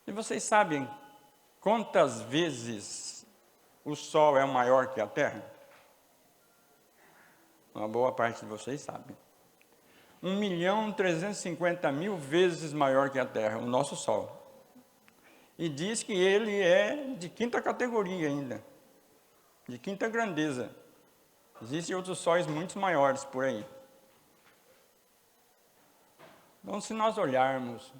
E vocês sabem quantas vezes o Sol é maior que a Terra? Uma boa parte de vocês sabem. 1.350.000 vezes maior que a Terra, o nosso Sol. E diz que ele é de quinta categoria ainda, de quinta grandeza. Existem outros sóis muito maiores por aí. Então, se nós olharmos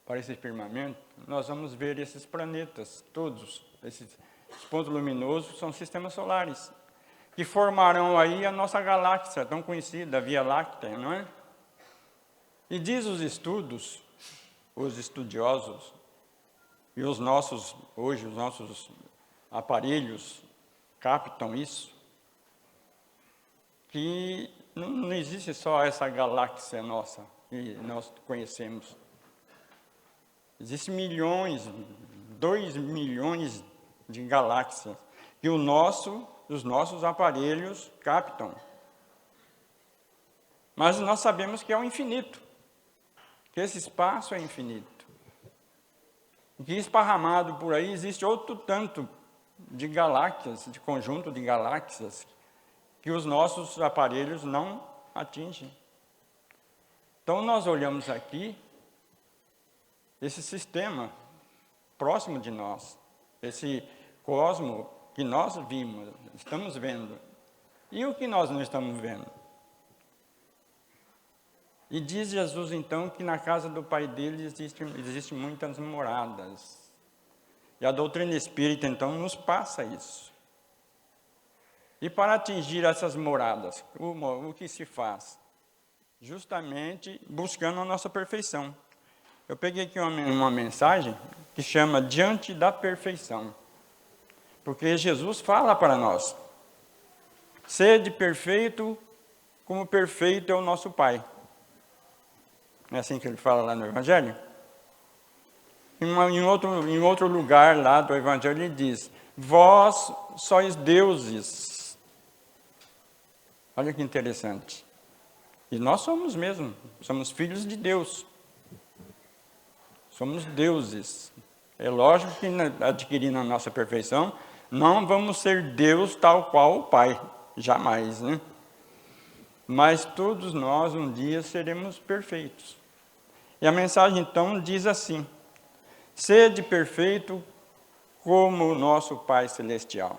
para esse firmamento, nós vamos ver esses planetas, todos, esses pontos luminosos, são sistemas solares, que formarão aí a nossa galáxia, tão conhecida, a Via Láctea, não é? E diz os estudos, os estudiosos, e os nossos aparelhos captam isso, que não existe só essa galáxia nossa, que nós conhecemos. Existem 2 milhões de galáxias, que os nossos aparelhos captam. Mas nós sabemos que é o infinito, que esse espaço é infinito. Que esparramado por aí existe outro tanto de galáxias, de conjunto de galáxias, que os nossos aparelhos não atingem. Então, nós olhamos aqui, esse sistema próximo de nós, esse cosmo que nós vimos, estamos vendo, e o que nós não estamos vendo. E diz Jesus, então, que na casa do Pai dele existem muitas moradas. E a doutrina espírita, então, nos passa isso. E para atingir essas moradas, o que se faz? Justamente buscando a nossa perfeição. Eu peguei aqui uma mensagem que chama Diante da Perfeição. Porque Jesus fala para nós, sede perfeito, como perfeito é o nosso Pai. Não é assim que ele fala lá no Evangelho? Em outro lugar lá do Evangelho ele diz, vós sois deuses. Olha que interessante. E nós somos mesmo, somos filhos de Deus. Somos deuses. É lógico que adquirindo a nossa perfeição, não vamos ser Deus tal qual o Pai, jamais, né? Mas todos nós um dia seremos perfeitos. E a mensagem então diz assim, sede perfeito como o nosso Pai Celestial.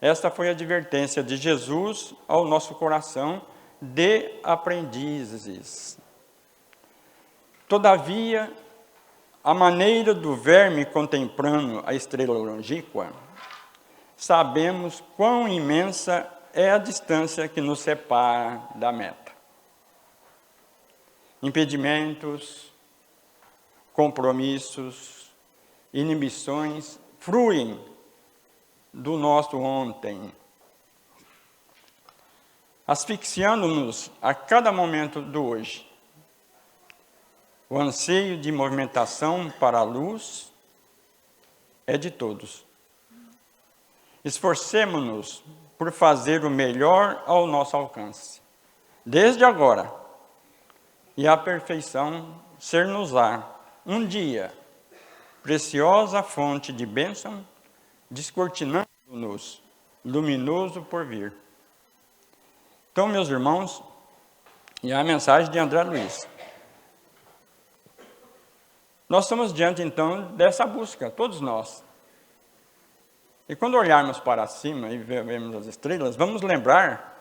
Esta foi a advertência de Jesus ao nosso coração de aprendizes. Todavia, a maneira do verme contemplando a estrela longínqua, sabemos quão imensa é a distância que nos separa da meta. Impedimentos, compromissos, inibições fluem do nosso ontem, asfixiando-nos a cada momento do hoje. O anseio de movimentação para a luz é de todos. Esforcemo-nos por fazer o melhor ao nosso alcance, desde agora, e a perfeição ser-nos-á, um dia, preciosa fonte de bênção, descortinando-nos, luminoso por vir. Então, meus irmãos, e a mensagem de André Luiz. Nós estamos diante, então, dessa busca, todos nós. E quando olharmos para cima e vemos as estrelas, vamos lembrar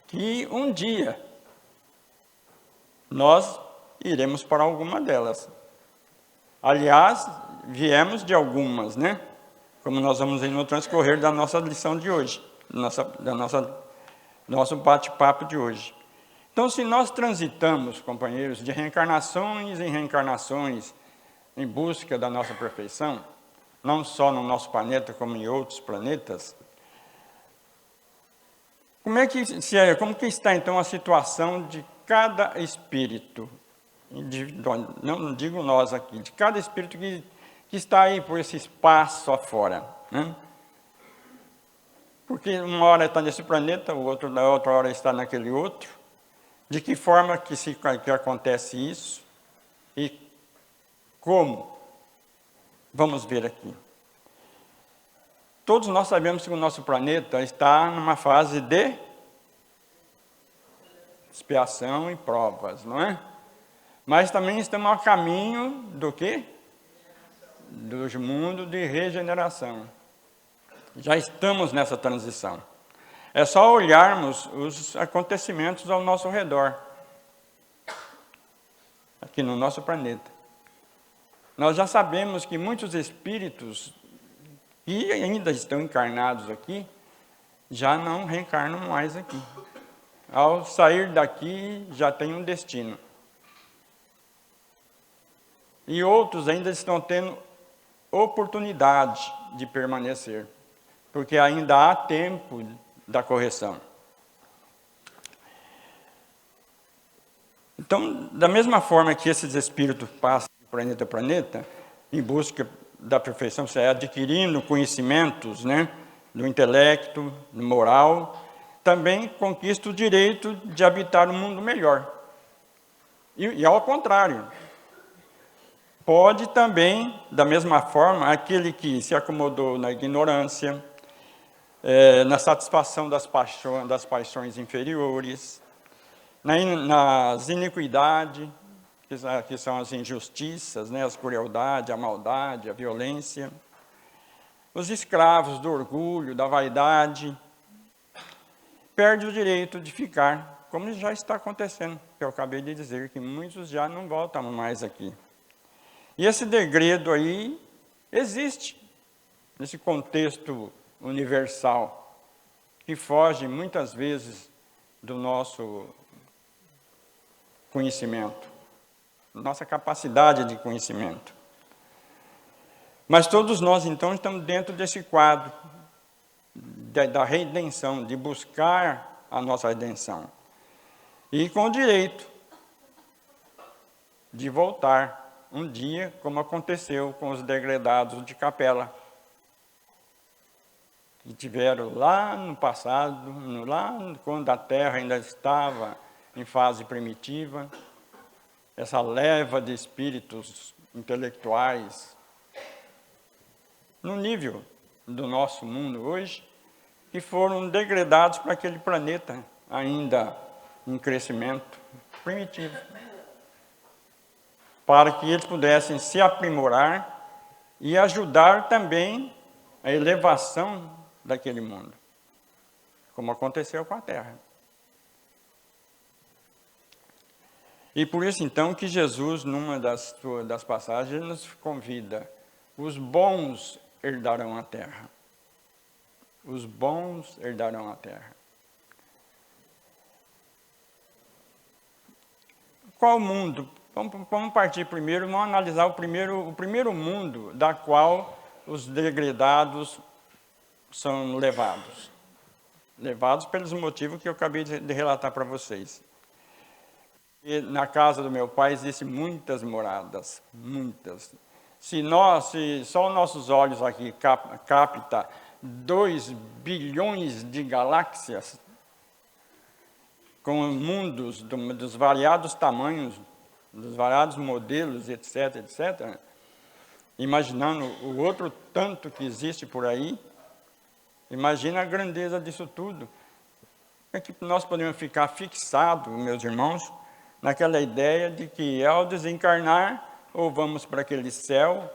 que um dia nós iremos para alguma delas. Aliás, viemos de algumas, né? Como nós vamos ver no transcorrer da nossa lição de hoje, nosso bate-papo de hoje. Então, se nós transitamos, companheiros, de reencarnações em reencarnações, em busca da nossa perfeição, não só no nosso planeta, como em outros planetas, como que está, então, a situação de cada espírito, não digo nós aqui, de cada espírito que está aí por esse espaço afora, né? Porque uma hora está nesse planeta, na outra hora está naquele outro. De que forma que acontece isso? E como Vamos ver aqui. Todos nós sabemos que o nosso planeta está numa fase de expiação e provas, não é? Mas também estamos a caminho do quê? Do mundo de regeneração. Já estamos nessa transição. É só olharmos os acontecimentos ao nosso redor, aqui no nosso planeta. Nós já sabemos que muitos espíritos que ainda estão encarnados aqui, já não reencarnam mais aqui. Ao sair daqui, já tem um destino. E outros ainda estão tendo oportunidade de permanecer, porque ainda há tempo da correção. Então, da mesma forma que esses espíritos passam de planeta a planeta, em busca da perfeição, você é adquirindo conhecimentos, né, do intelecto, do moral, também conquista o direito de habitar um mundo melhor. E ao contrário, pode também, da mesma forma, aquele que se acomodou na ignorância, na satisfação das paixões inferiores, nas iniquidades, que são as injustiças, né, as crueldades, a maldade, a violência, os escravos do orgulho, da vaidade, perde o direito de ficar, como já está acontecendo, que eu acabei de dizer, que muitos já não voltam mais aqui. E esse degredo aí existe, nesse contexto universal, que foge muitas vezes do nosso conhecimento, nossa capacidade de conhecimento. Mas todos nós, então, estamos dentro desse quadro da redenção, de buscar a nossa redenção. E com o direito de voltar um dia, como aconteceu com os degredados de Capela, que tiveram lá no passado, lá quando a Terra ainda estava em fase primitiva, essa leva de espíritos intelectuais, no nível do nosso mundo hoje, que foram degradados para aquele planeta ainda em crescimento primitivo, para que eles pudessem se aprimorar e ajudar também a elevação daquele mundo, como aconteceu com a Terra. E por isso, então, que Jesus, numa das passagens, nos convida: os bons herdarão a terra. Os bons herdarão a terra. Qual mundo? Vamos partir primeiro, vamos analisar o primeiro mundo da qual os degredados são levados. Levados pelos motivos que eu acabei de relatar para vocês. E na casa do meu pai existem muitas moradas, muitas. Se só os nossos olhos aqui capta 2 bilhões de galáxias, com mundos dos variados tamanhos, dos variados modelos, etc., etc., imaginando o outro tanto que existe por aí, imagina a grandeza disso tudo. É que nós podemos ficar fixados, meus irmãos, naquela ideia de que ao desencarnar, ou vamos para aquele céu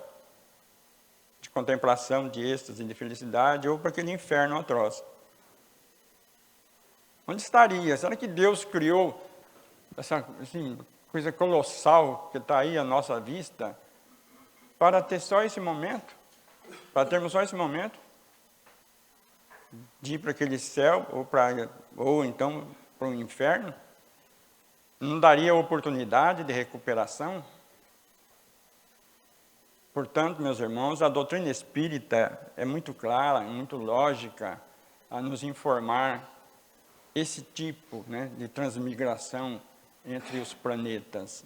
de contemplação, de êxtase, de felicidade, ou para aquele inferno atroz. Onde estaria? Será que Deus criou essa coisa colossal que está aí à nossa vista para ter só esse momento? Para termos só esse momento? De ir para aquele céu, ou então para o inferno? Não daria oportunidade de recuperação? Portanto, meus irmãos, a doutrina espírita é muito clara, muito lógica a nos informar esse tipo, né, de transmigração entre os planetas.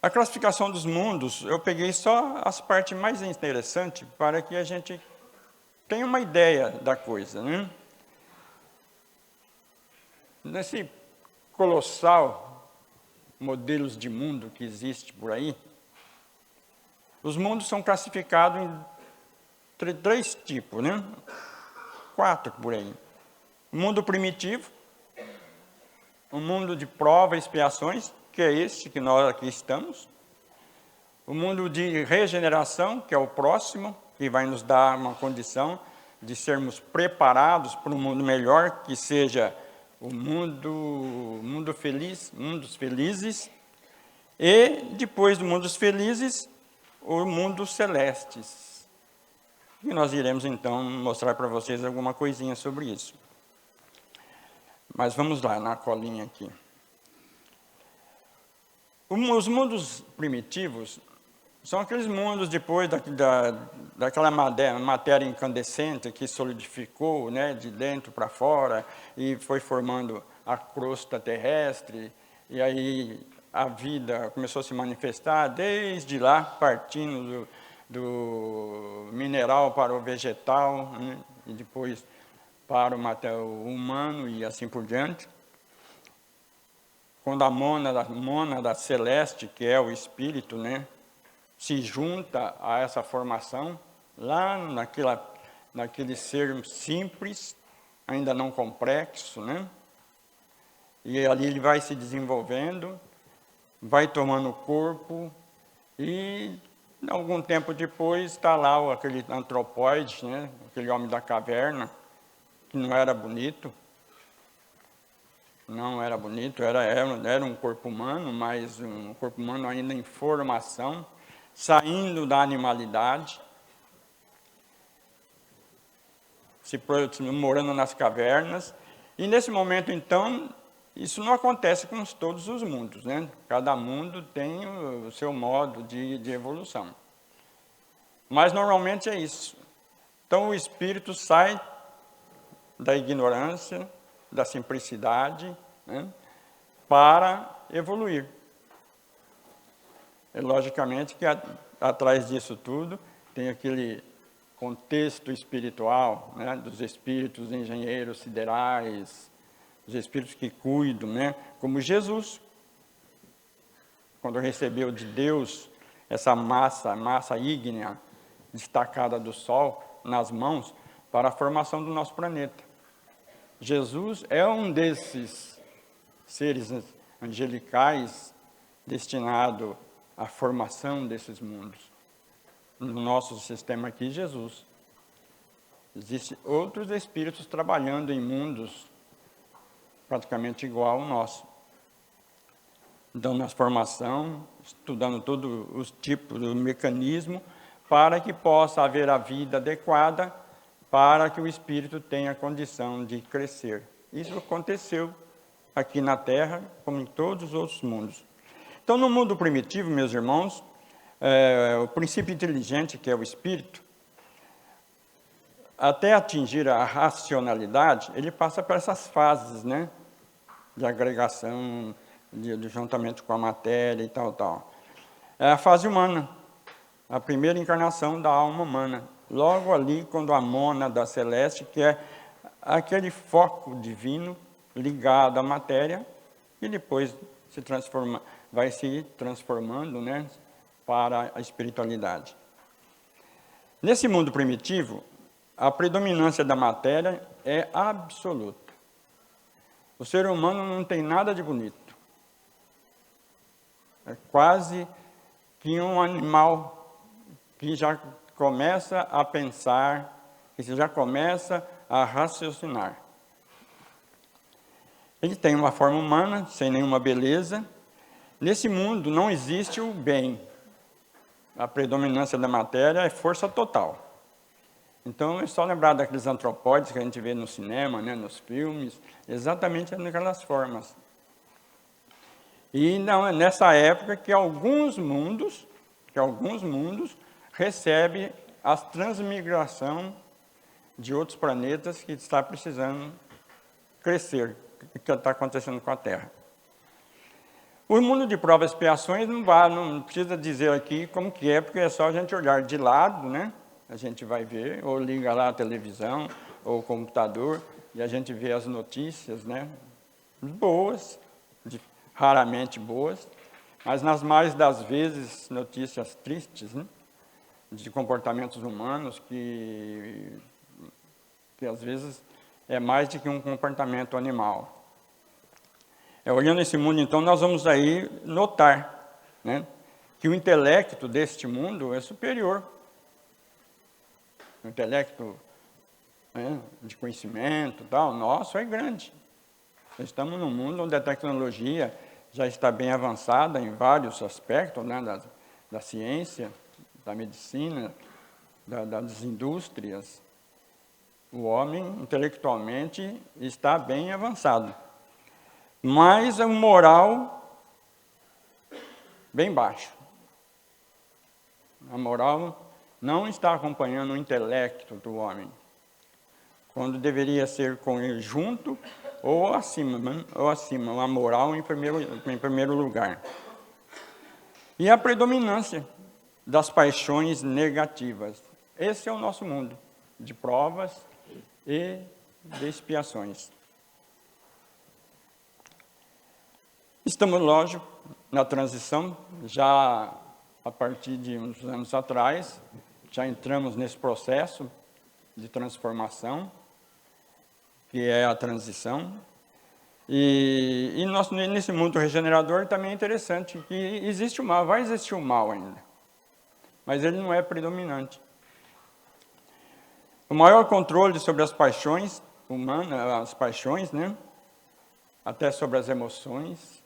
A classificação dos mundos, eu peguei só as partes mais interessantes para que a gente tenha uma ideia da coisa, né? Nesse colossal modelos de mundo que existe por aí, Os mundos são classificados em três tipos, né? 4 por aí. O mundo primitivo, o mundo de prova e expiações, que é esse que nós aqui estamos. O mundo de regeneração, que é o próximo, que vai nos dar uma condição de sermos preparados para um mundo melhor, que seja o mundo feliz, mundos felizes. E depois do mundo dos felizes, o mundo celestes. E nós iremos então mostrar para vocês alguma coisinha sobre isso. Mas vamos lá, na colinha aqui. Os mundos primitivos são aqueles mundos depois daquela matéria incandescente que solidificou, né, de dentro para fora e foi formando a crosta terrestre, e aí a vida começou a se manifestar desde lá, partindo do mineral para o vegetal, né, e depois para o humano e assim por diante. Quando a mônada celeste, que é o espírito, né, se junta a essa formação, lá naquele ser simples, ainda não complexo, né? E ali ele vai se desenvolvendo, vai tomando corpo, e algum tempo depois está lá aquele antropóide, né? Aquele homem da caverna, que não era bonito, era um corpo humano, mas um corpo humano ainda em formação, saindo da animalidade, morando nas cavernas. E nesse momento, então, isso não acontece com todos os mundos, né? Cada mundo tem o seu modo de evolução. Mas normalmente é isso. Então o espírito sai da ignorância, da simplicidade, né, para evoluir. É logicamente que atrás disso tudo tem aquele contexto espiritual, né, dos espíritos engenheiros siderais, os espíritos que cuidam, né, como Jesus, quando recebeu de Deus essa massa ígnea destacada do Sol nas mãos para a formação do nosso planeta. Jesus é um desses seres angelicais destinado à formação desses mundos. No nosso sistema aqui, Jesus. Existem outros espíritos trabalhando em mundos praticamente igual ao nosso. Dando a formação, estudando todos os tipos do mecanismo, para que possa haver a vida adequada, para que o espírito tenha condição de crescer. Isso aconteceu aqui na Terra, como em todos os outros mundos. Então, no mundo primitivo, meus irmãos, o princípio inteligente, que é o espírito, até atingir a racionalidade, ele passa por essas fases, né, de agregação, de juntamento com a matéria e tal. É a fase humana, a primeira encarnação da alma humana. Logo ali, quando a mônada celeste, que é aquele foco divino ligado à matéria, e depois vai se transformando, né, para a espiritualidade. Nesse mundo primitivo, a predominância da matéria é absoluta. O ser humano não tem nada de bonito. É quase que um animal que já começa a pensar, que já começa a raciocinar. Ele tem uma forma humana, sem nenhuma beleza. Nesse mundo não existe o bem. A predominância da matéria é força total. Então, é só lembrar daqueles antropóides que a gente vê no cinema, né, nos filmes, exatamente naquelas formas. E não é nessa época que alguns mundos recebem a transmigração de outros planetas que está precisando crescer, que está acontecendo com a Terra. O mundo de provas e expiações não precisa dizer aqui como que é, porque é só a gente olhar de lado, né? A gente vai ver, ou liga lá a televisão, ou o computador, e a gente vê as notícias, né? Boas, raramente boas, mas nas mais das vezes notícias tristes, né? de comportamentos humanos que às vezes é mais do que um comportamento animal. Olhando esse mundo, então, nós vamos aí notar, né, que o intelecto deste mundo é superior. O intelecto, né, de conhecimento, tal, nosso é grande. Estamos num mundo onde a tecnologia já está bem avançada em vários aspectos, né, da ciência, da medicina, das indústrias. O homem, intelectualmente, está bem avançado. Mas a moral, bem baixo. A moral não está acompanhando o intelecto do homem, quando deveria ser conjunto ou acima, a moral em primeiro lugar. E a predominância das paixões negativas. Esse é o nosso mundo, de provas e de expiações. Estamos, lógico, na transição, já a partir de uns anos atrás, já entramos nesse processo de transformação, que é a transição. E nesse mundo regenerador também é interessante que existe o mal, vai existir o mal ainda, mas ele não é predominante. O maior controle sobre as paixões humanas, as paixões, né? Até sobre as emoções.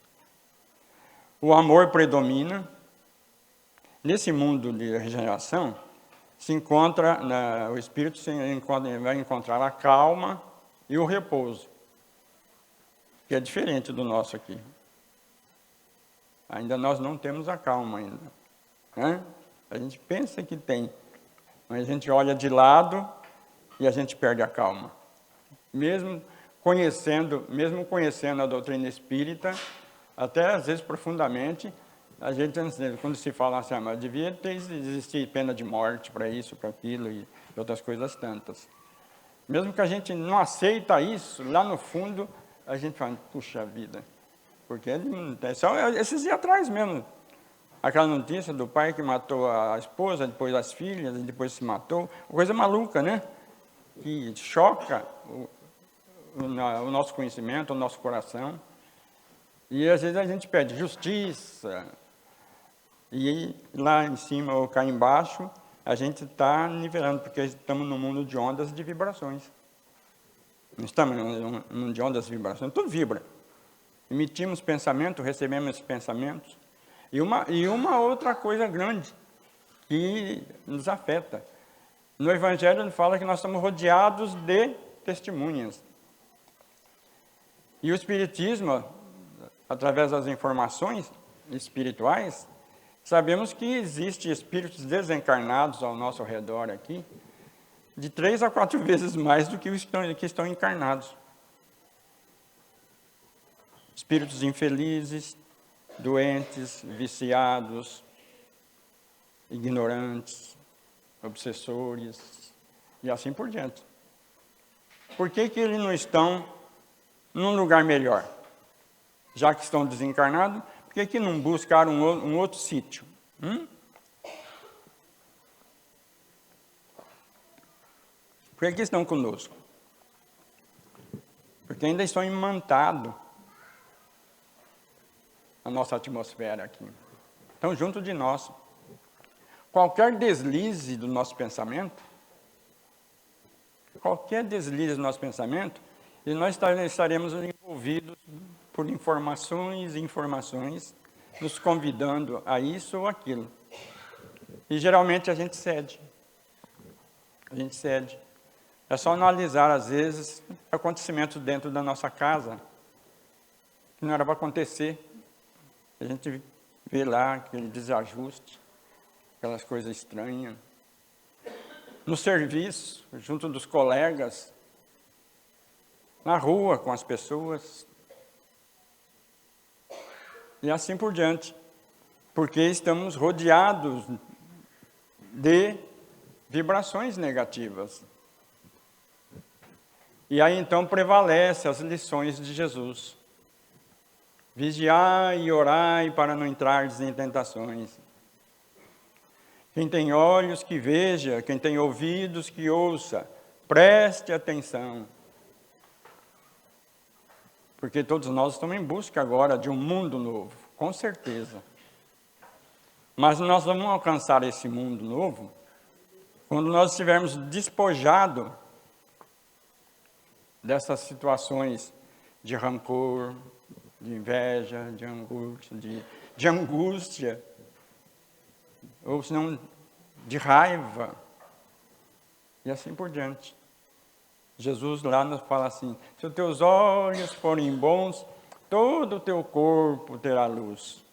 O amor predomina. Nesse mundo de regeneração, o espírito vai encontrar a calma e o repouso, que é diferente do nosso aqui. Ainda nós não temos a calma ainda, né? A gente pensa que tem, mas a gente olha de lado e a gente perde a calma. Mesmo conhecendo a doutrina espírita, até às vezes profundamente, a gente, quando se fala assim, mas devia existir pena de morte para isso, para aquilo e outras coisas tantas. Mesmo que a gente não aceita isso, lá no fundo, a gente fala, puxa vida, porque é só esses dias atrás mesmo, aquela notícia do pai que matou a esposa, depois as filhas, e depois se matou, coisa maluca, né? Que choca o nosso conhecimento, o nosso coração. E às vezes a gente pede justiça, e lá em cima ou cá embaixo, a gente está nivelando, porque estamos num mundo de ondas de vibrações. Não estamos num mundo de ondas de vibrações, tudo vibra. Emitimos pensamento, recebemos esses pensamentos. E uma outra coisa grande que nos afeta. No Evangelho ele fala que nós estamos rodeados de testemunhas. E o Espiritismo, através das informações espirituais, sabemos que existem espíritos desencarnados ao nosso redor aqui, de 3 a 4 vezes mais do que os que estão encarnados. Espíritos infelizes, doentes, viciados, ignorantes, obsessores, e assim por diante. Por que eles não estão num lugar melhor? Já que estão desencarnados, por que não buscaram um outro sítio? Por que estão conosco? Porque ainda estão imantados na nossa atmosfera aqui. Estão junto de nós. Qualquer deslize do nosso pensamento, e nós estaremos envolvidos por informações e informações, nos convidando a isso ou aquilo. E geralmente a gente cede. É só analisar, às vezes, acontecimentos dentro da nossa casa, que não era para acontecer. A gente vê lá aquele desajuste, aquelas coisas estranhas. No serviço, junto dos colegas, na rua com as pessoas, e assim por diante, porque estamos rodeados de vibrações negativas. E aí então prevalece as lições de Jesus. Vigiai e orai para não entrardes em tentações. Quem tem olhos que veja, quem tem ouvidos que ouça, preste atenção. Porque todos nós estamos em busca agora de um mundo novo, com certeza. Mas nós vamos alcançar esse mundo novo quando nós estivermos despojados dessas situações de rancor, de inveja, de angústia, ou senão de raiva, e assim por diante. Jesus lá nos fala assim: se os teus olhos forem bons, todo o teu corpo terá luz.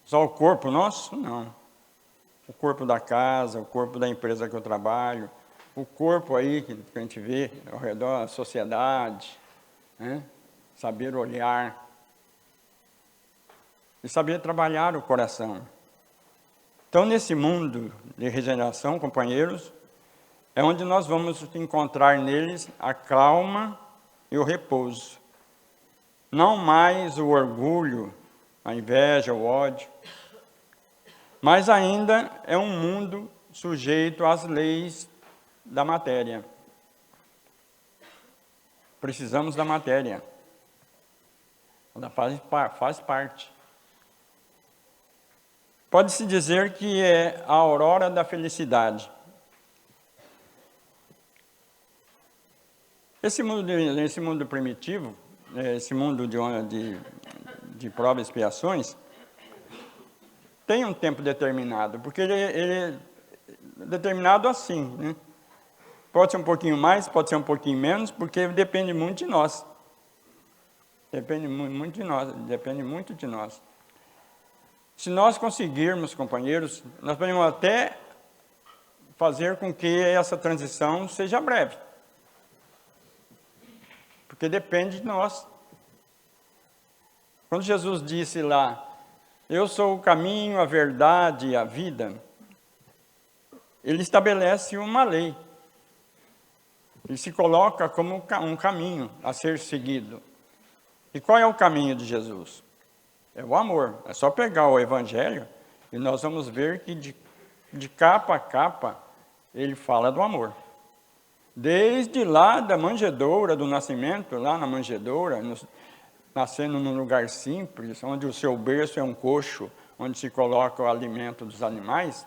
Só o corpo nosso? Não. O corpo da casa, o corpo da empresa que eu trabalho, o corpo aí que a gente vê ao redor, a sociedade, né? Saber olhar e saber trabalhar o coração. Então, nesse mundo de regeneração, companheiros, é onde nós vamos encontrar neles a calma e o repouso. Não mais o orgulho, a inveja, o ódio, mas ainda é um mundo sujeito às leis da matéria. Precisamos da matéria. Ela faz parte. Pode-se dizer que é a aurora da felicidade. Esse mundo primitivo, esse mundo de provas e expiações, tem um tempo determinado, porque ele é determinado assim, né? Pode ser um pouquinho mais, pode ser um pouquinho menos, porque depende muito de nós. Depende muito de nós. Se nós conseguirmos, companheiros, nós podemos até fazer com que essa transição seja breve. Porque depende de nós. Quando Jesus disse lá, eu sou o caminho, a verdade e a vida, ele estabelece uma lei. Ele se coloca como um caminho a ser seguido. E qual é o caminho de Jesus? É o amor. É só pegar o Evangelho e nós vamos ver que de capa a capa ele fala do amor. Desde lá da manjedoura, do nascimento, lá na manjedoura, nascendo num lugar simples, onde o seu berço é um coxo, onde se coloca o alimento dos animais,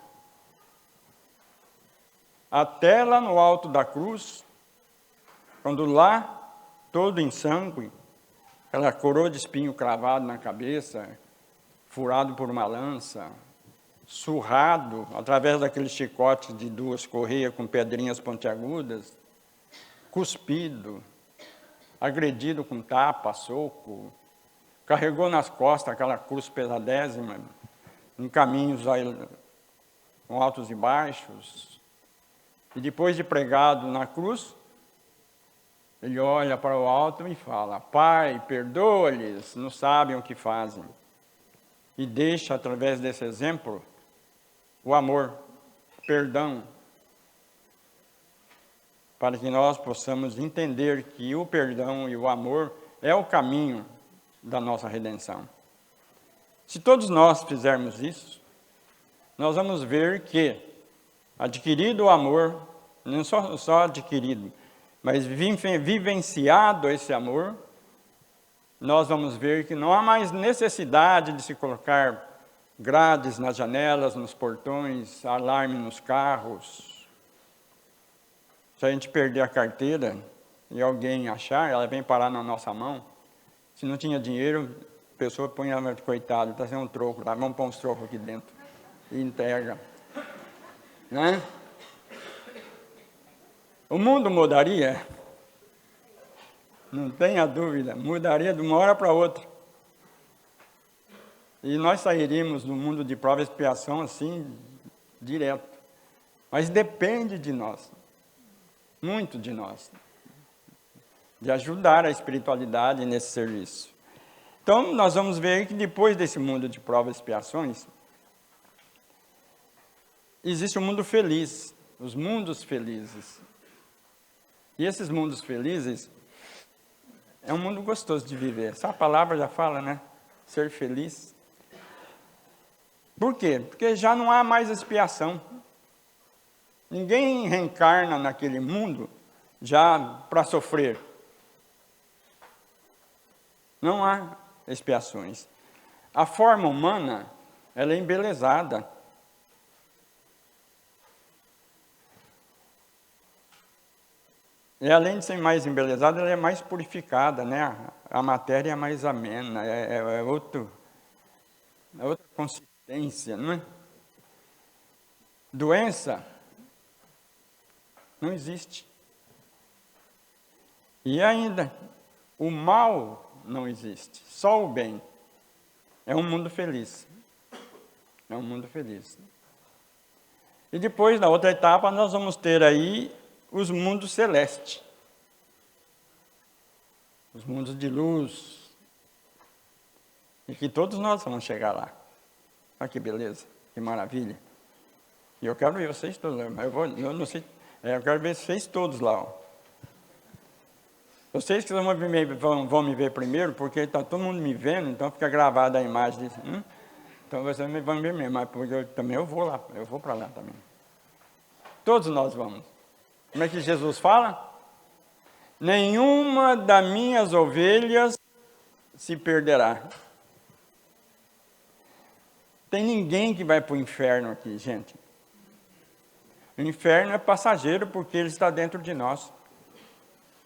até lá no alto da cruz, quando lá, todo em sangue, aquela coroa de espinho cravado na cabeça, furado por uma lança, surrado através daquele chicote de 2 correias com pedrinhas pontiagudas, cuspido, agredido com tapa, soco, carregou nas costas aquela cruz pesadésima, em caminhos com altos e baixos, e depois de pregado na cruz, ele olha para o alto e fala, Pai, perdoa-lhes, não sabem o que fazem. E deixa, através desse exemplo, o amor, o perdão, para que nós possamos entender que o perdão e o amor é o caminho da nossa redenção. Se todos nós fizermos isso, nós vamos ver que, adquirido o amor, não só adquirido, mas vivenciado esse amor, nós vamos ver que não há mais necessidade de se colocar grades nas janelas, nos portões, alarme nos carros. Se a gente perder a carteira e alguém achar, ela vem parar na nossa mão. Se não tinha dinheiro, a pessoa põe ela, coitado, está sendo um troco, tá? Vamos pôr uns trocos aqui dentro e entrega. Né? O mundo mudaria? Não tenha dúvida, mudaria de uma hora para outra. E nós sairíamos do mundo de prova e expiação assim, direto. Mas depende de nós, muito de nós, de ajudar a espiritualidade nesse serviço. Então, nós vamos ver que depois desse mundo de provas e expiações, existe um mundo feliz, os mundos felizes. E esses mundos felizes é um mundo gostoso de viver. Essa palavra já fala, né? Ser feliz. Por quê? Porque já não há mais expiação. Ninguém reencarna naquele mundo já para sofrer. Não há expiações. A forma humana, ela é embelezada. E além de ser mais embelezada, ela é mais purificada, né? A matéria é mais amena, é outra consistência, não é? Doença não existe. E ainda, o mal não existe, só o bem. É um mundo feliz. É um mundo feliz. E depois, na outra etapa, nós vamos ter aí os mundos celestes. Os mundos de luz. E que todos nós vamos chegar lá. Olha que beleza, que maravilha. E eu quero ver vocês todos lá. Eu não sei, eu quero ver vocês todos lá. Ó. Vocês que vão me ver primeiro, porque está todo mundo me vendo, então fica gravada a imagem. Então vocês vão ver mesmo, mas porque eu vou lá, eu vou para lá também. Todos nós vamos. Como é que Jesus fala? Nenhuma das minhas ovelhas se perderá. Tem ninguém que vai para o inferno aqui, gente. O inferno é passageiro porque ele está dentro de nós.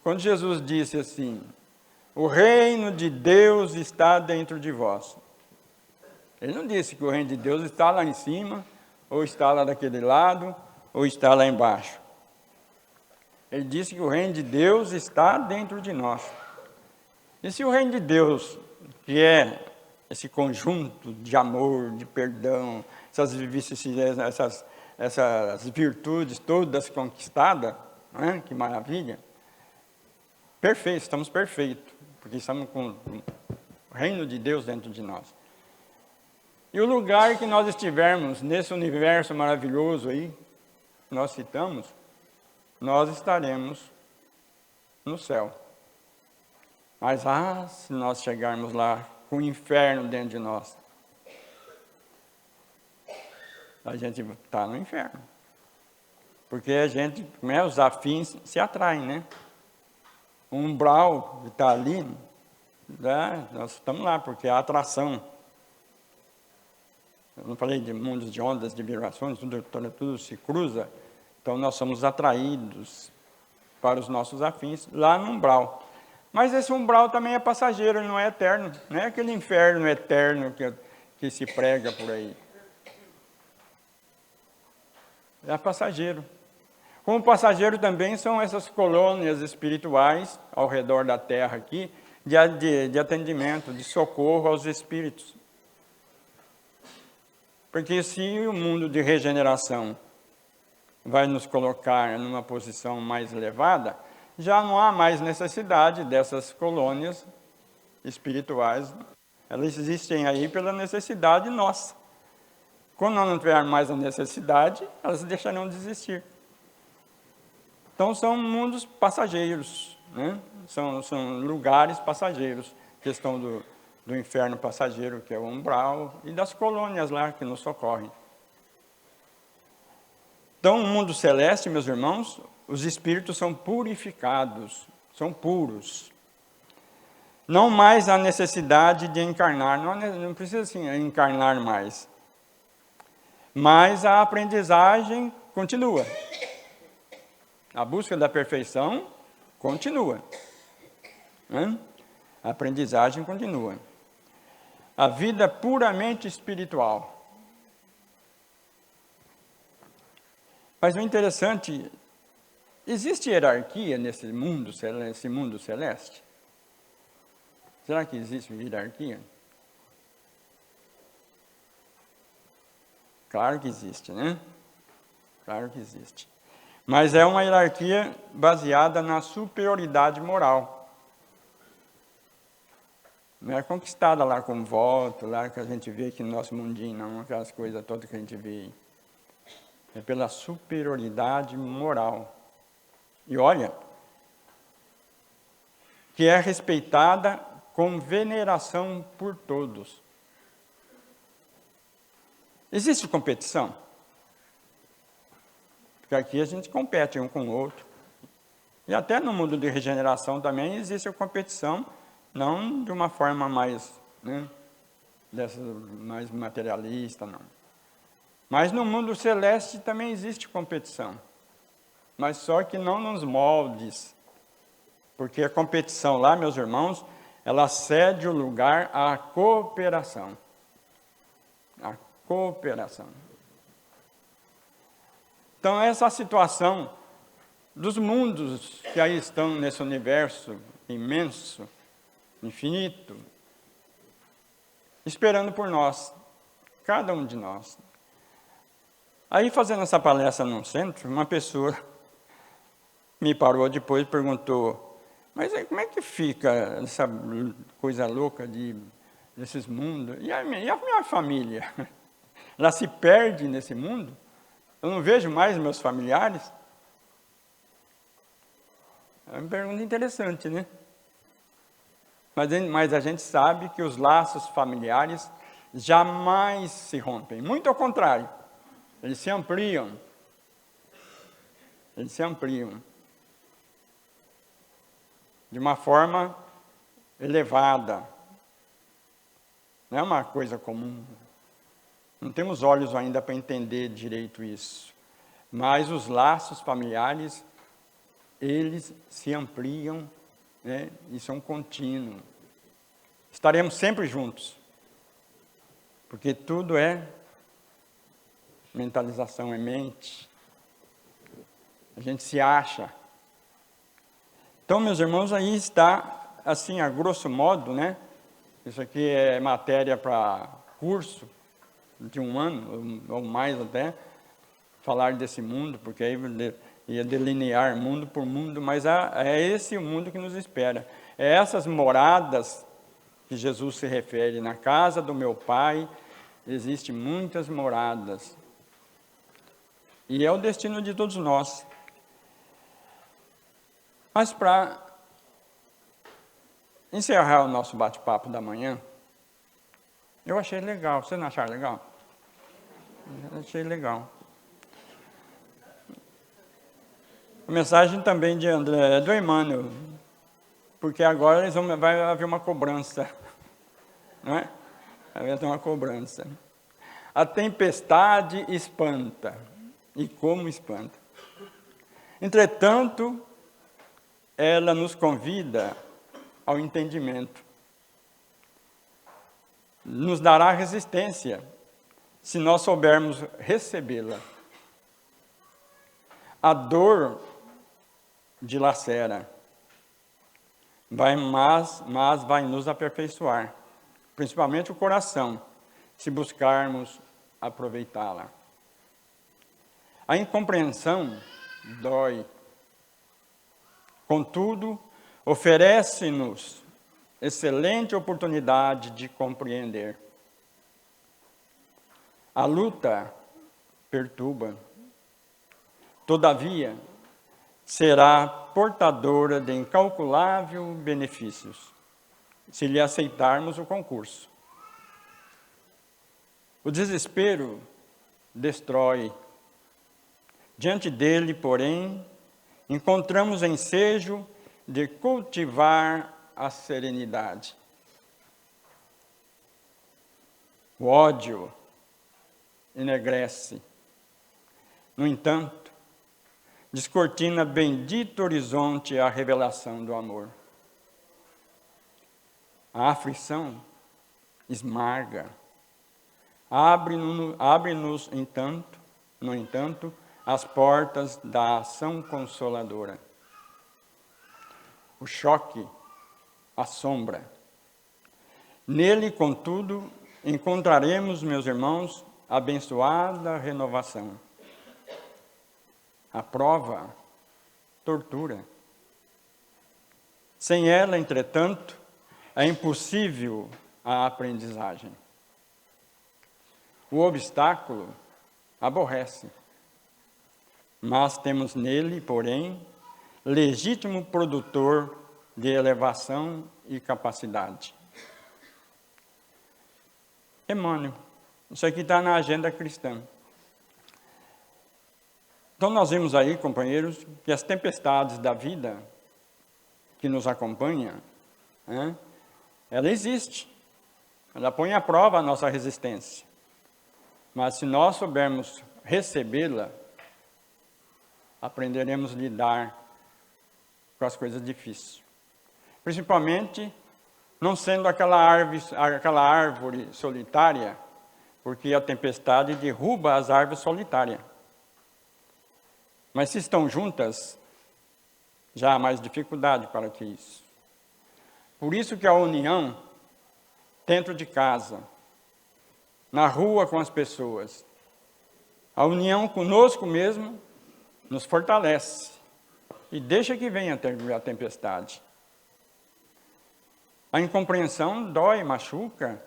Quando Jesus disse assim, o reino de Deus está dentro de vós. Ele não disse que o reino de Deus está lá em cima, ou está lá daquele lado, ou está lá embaixo. Ele disse que o reino de Deus está dentro de nós. E se o reino de Deus, que é esse conjunto de amor, de perdão, essas virtudes todas conquistadas, né? Que maravilha. Perfeito, estamos perfeitos, porque estamos com o reino de Deus dentro de nós. E o lugar que nós estivermos nesse universo maravilhoso aí, que nós citamos, nós estaremos no céu. Mas, se nós chegarmos lá com o inferno dentro de nós, a gente está no inferno. Porque a gente, os afins se atraem, né? O umbral que está ali, né? Nós estamos lá, porque a atração. Eu não falei de mundos de ondas, de vibrações, tudo se cruza. Então, nós somos atraídos para os nossos afins lá no umbral. Mas esse umbral também é passageiro, ele não é eterno. Não é aquele inferno eterno que se prega por aí. É passageiro. Como passageiro também são essas colônias espirituais ao redor da Terra aqui, de atendimento, de socorro aos espíritos. Porque se o mundo de regeneração vai nos colocar numa posição mais elevada, já não há mais necessidade dessas colônias espirituais. Elas existem aí pela necessidade nossa. Quando não tiver mais a necessidade, elas deixarão de existir. Então, são mundos passageiros, né? São lugares passageiros. Questão do inferno passageiro, que é o umbral, e das colônias lá que nos socorrem. Então, no mundo celeste, meus irmãos, os espíritos são purificados, são puros. Não mais há necessidade de encarnar, não precisa assim, encarnar mais. Mas a aprendizagem continua. A busca da perfeição continua. Né? A aprendizagem continua. A vida puramente espiritual. Mas o interessante, existe hierarquia nesse mundo celeste? Será que existe hierarquia? Claro que existe, né? Claro que existe. Mas é uma hierarquia baseada na superioridade moral. Não é conquistada lá com voto, lá que a gente vê aqui no nosso mundinho, não, aquelas coisas todas que a gente vê. É pela superioridade moral. E olha, que é respeitada com veneração por todos. Existe competição? Porque aqui a gente compete um com o outro. E até no mundo de regeneração também existe a competição, não de uma forma mais, né, mais materialista, não. Mas no mundo celeste também existe competição. Mas só que não nos moldes. Porque a competição lá, meus irmãos, ela cede o lugar à cooperação. A cooperação. Então, essa situação dos mundos que aí estão nesse universo imenso, infinito, esperando por nós, cada um de nós. Aí, fazendo essa palestra num centro, uma pessoa me parou depois e perguntou: mas aí, como é que fica essa coisa louca desses mundos? E a minha família? Ela se perde nesse mundo? Eu não vejo mais meus familiares? É uma pergunta interessante, né? Mas a gente sabe que os laços familiares jamais se rompem. Muito ao contrário, eles se ampliam. Eles se ampliam. De uma forma elevada. Não é uma coisa comum. Não temos olhos ainda para entender direito isso. Mas os laços familiares, eles se ampliam, né, e são contínuos. Estaremos sempre juntos. Porque tudo é mentalização, é mente. A gente se acha. Então, meus irmãos, aí está, assim, a grosso modo, né? Isso aqui é matéria para curso de 1 ano, ou mais até, falar desse mundo, porque aí ia delinear mundo por mundo, mas é esse o mundo que nos espera. É essas moradas que Jesus se refere. Na casa do meu Pai existem muitas moradas. E é o destino de todos nós. Mas para encerrar o nosso bate-papo da manhã, eu achei legal. Você não acharam legal? Eu achei legal. A mensagem também de André, do Emmanuel, porque agora vai haver uma cobrança, não é? Vai haver uma cobrança. A tempestade espanta, e como espanta. Entretanto, ela nos convida ao entendimento. Nos dará resistência, se nós soubermos recebê-la. A dor dilacera, mas vai nos aperfeiçoar, principalmente o coração, se buscarmos aproveitá-la. A incompreensão dói, contudo, oferece-nos excelente oportunidade de compreender. A luta perturba, todavia, será portadora de incalculável benefícios, se lhe aceitarmos o concurso. O desespero destrói. Diante dele, porém, encontramos ensejo de cultivar a serenidade. O ódio enegrece. No entanto, descortina bendito horizonte à revelação do amor. A aflição esmaga. Abre-nos, no entanto, as portas da ação consoladora. O choque assombra. Nele, contudo, encontraremos, meus irmãos, abençoada renovação. A prova, tortura. Sem ela, entretanto, é impossível a aprendizagem. O obstáculo aborrece, mas temos nele, porém, legítimo produtor de elevação e capacidade. Emmanuel, Isso aqui está na agenda cristã. Então nós vemos aí, companheiros, que as tempestades da vida que nos acompanham, né, ela existe. Ela põe à prova a nossa resistência. Mas se nós soubermos recebê-la, aprenderemos a lidar com as coisas difíceis. Principalmente não sendo aquela árvore solitária, porque a tempestade derruba as árvores solitárias. Mas se estão juntas, já há mais dificuldade para que isso. Por isso que a união dentro de casa, na rua com as pessoas, a união conosco mesmo nos fortalece e deixa que venha a tempestade. A incompreensão dói, machuca,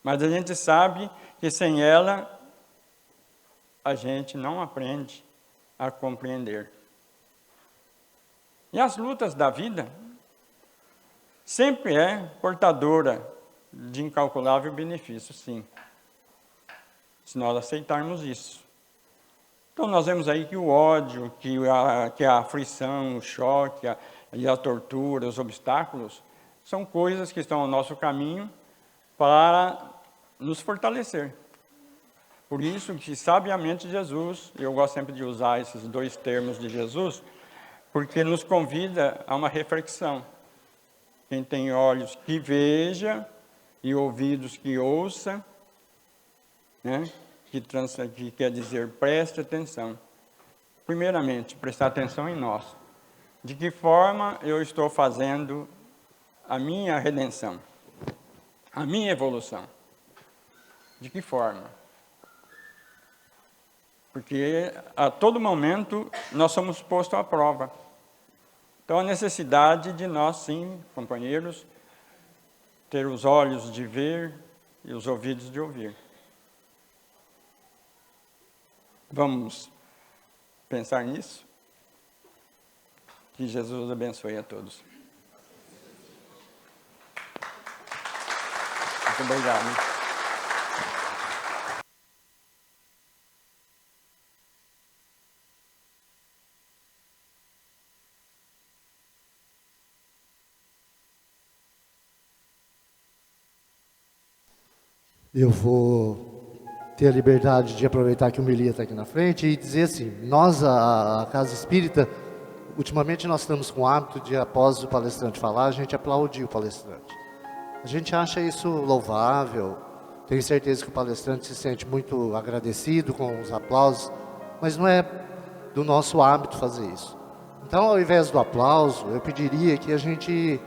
mas a gente sabe que sem ela a gente não aprende a compreender. E as lutas da vida sempre é portadora de incalculável benefício, sim, se nós aceitarmos isso. Então nós vemos aí que o ódio, que a aflição, o choque, a tortura, os obstáculos, são coisas que estão ao nosso caminho para nos fortalecer. Por isso que sabiamente Jesus, eu gosto sempre de usar esses dois termos de Jesus, porque nos convida a uma reflexão. Quem tem olhos que veja e ouvidos que ouça, né? Que quer dizer, preste atenção. Primeiramente, prestar atenção em nós. De que forma eu estou fazendo a minha redenção, a minha evolução? De que forma? Porque a todo momento nós somos postos à prova. Então a necessidade de nós, sim, companheiros, ter os olhos de ver e os ouvidos de ouvir. Vamos pensar nisso? Que Jesus abençoe a todos. Muito obrigado. Eu vou ter a liberdade de aproveitar que o Melia está aqui na frente e dizer assim, nós, a Casa Espírita, ultimamente nós estamos com o hábito de, após o palestrante falar, a gente aplaudir o palestrante. A gente acha isso louvável, tenho certeza que o palestrante se sente muito agradecido com os aplausos, mas não é do nosso hábito fazer isso. Então, ao invés do aplauso, eu pediria que a gente